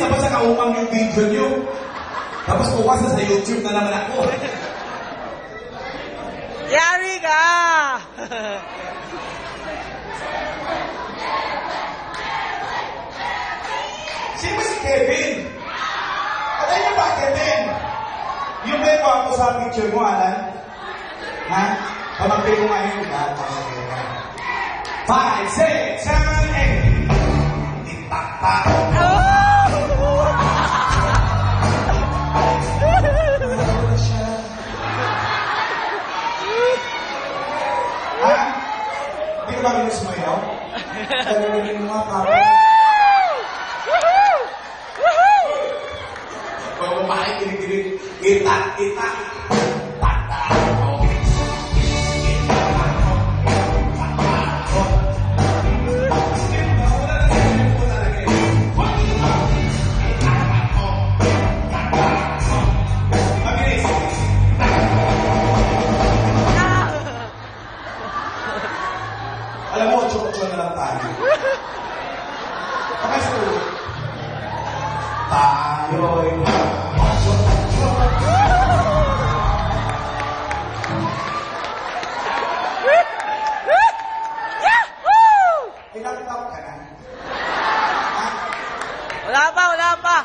na ba sa kaumang yung video nyo? Tapos bukas sa YouTube na naman ako. Yari ka! Sino ba si Kevin? Atay niyo ba, Kevin? Yung ba yung ako sa picture mo, Alan? Ha? Pamagpil ko ngayon, ha? 5, 6, 7, 8. Itakta. Ha? Hindi ko ba minus mo yun? Gagawin mo nga, papa. Pag bumahay, kinig-kinig. Itak, itak. Alam mo, ocho-ocho na lang tayo. Okay, so, tayo'y ocho-ocho. May laptop ka na? Wala pa, wala pa.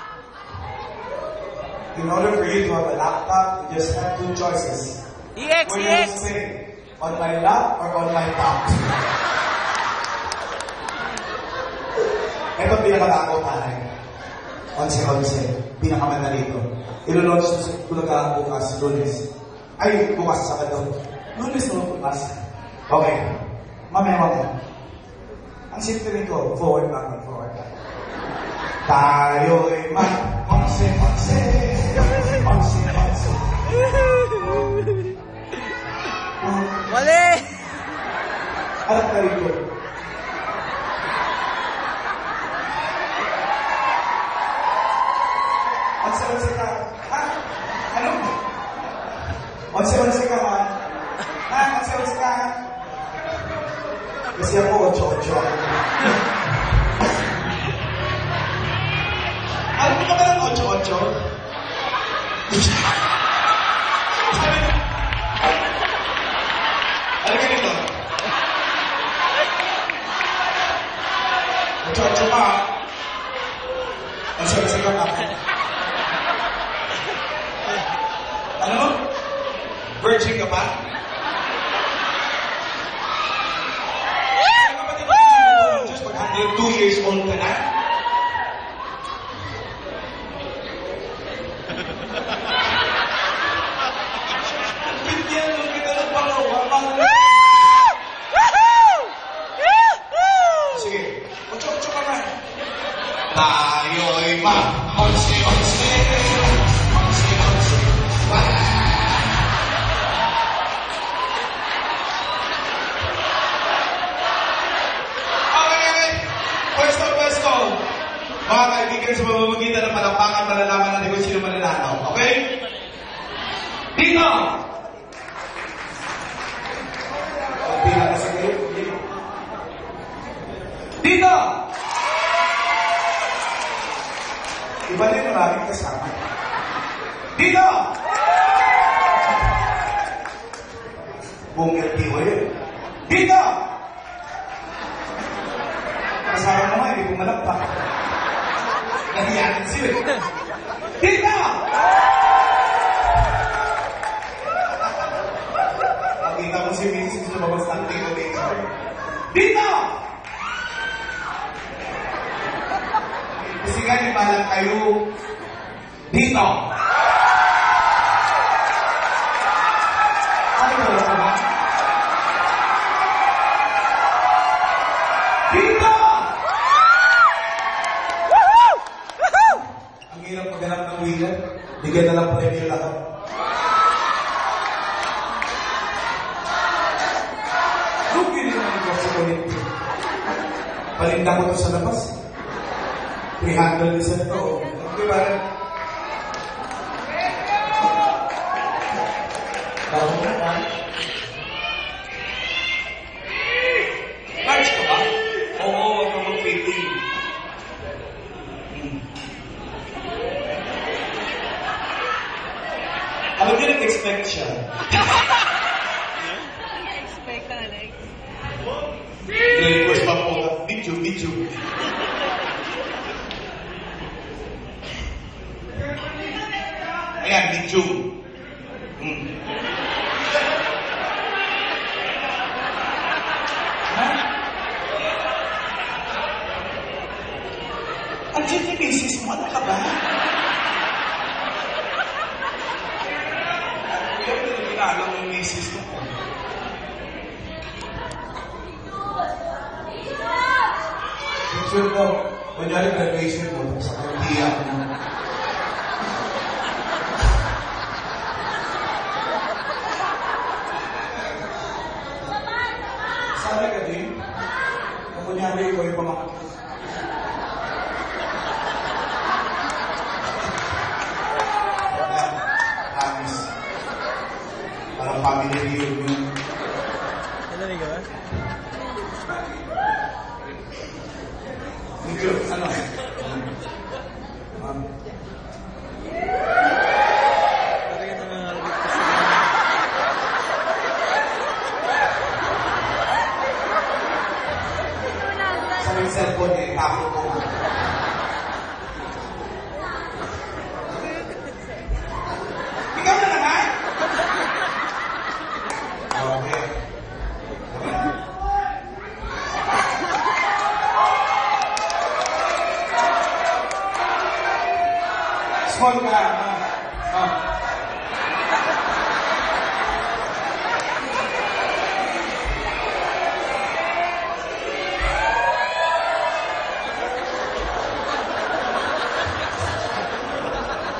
In order for you to have a laptop, you just have two choices. EX, Will you EX. say, on my lap or on my top? Ito pinakatakot tayo. 11-11. Pinakamadali ito. Ilo-launch ko na bukas, Lunes. Ay, bukas sa Sabado. Lunes no, bukas. Okay. Mamaya mo. Ang simple nito, forward, backward, forward. Tayo'y mag-11-11. 11-11. Mali! Alam ka rin ko. Onse ka. Ha? Ano? Onse ka, man. Ha? Onse ka. Kasi ako, ocho-ocho. Alam mo ba ng ocho-ocho? Alam ka nito? Ocho-ocho ka. Onse ka ka. Ano mo? Virgin ka pa? Ano ka ba dito ng Diyos pag 102 years old ka na? Bigyan mo kita ng pangawa. Sige, ocho-ocho ka na. Tayo'y mag-onse-onse. Mga kaibigan, sa pamamagitan ng palakpakan, malalaman natin kung sino mananalo. Okay? Dito! Pila kasi kayo. Dito! Iba din maraming kasama. Dito! Buong LTO yun. Dito! Kasama mo nga, hindi pumalakpak. Nahiyanin sila. Dito! Makita mo si Mrs. na babas ng table. Dito! Kasi nga, iba lang kayo. Dito! Ano ba lang ba? Dito! Ang hirap maghanap ng winner. Bigyan na lang premyo lahat. Lugi rin ang ito sa Olympic. Palinda ko ito sa labas. 300 isa ito. Okay ba rin? Dahon na ba? March ka ba? Oo, huwag ka mag-fitting. nag-expect siya. Expect ka na like. Request pa po. Video. Ayan, video. Ang yung basis mo, ano ka ba? Kaya ko na ginagawa yung basis mo. Picture mo, kunyari graduation mo, sa kantiyak mo. Sabi ka din, kung kunyari ikaw yung pamangkin. Parang family reunion. Ano ka ba? Medyo, ano? Sa may cellphone eh, takot ko. Ikaw na naman! Okay. Small ka.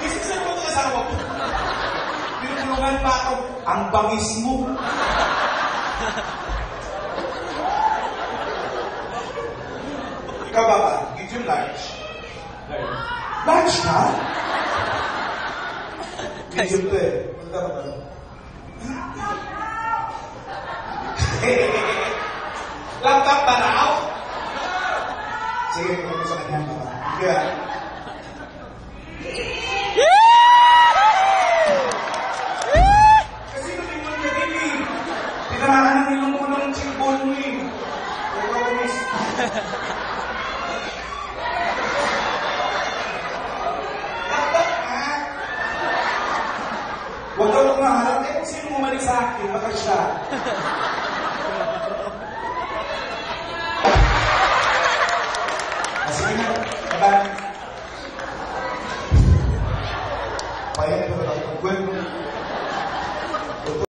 Isisan mo ito asawa ko. Pinulungan pa ako. Ang bangis mo. Ikaw ba? Give you lunch. Lunch ka? Medium to eh. Punta ka ba? Laptop ba na ako? Sige, kung sa kanya ka ba? Sige. Kasi natimon ka din eh. Pinarahan ng ilong mo ng chimbol mo eh. Ikaw miss. Huwag daw lumaharap. Eh, kung sino umalik sa akin, baka siya. Sige na, bye-bye. Payag ko na lang.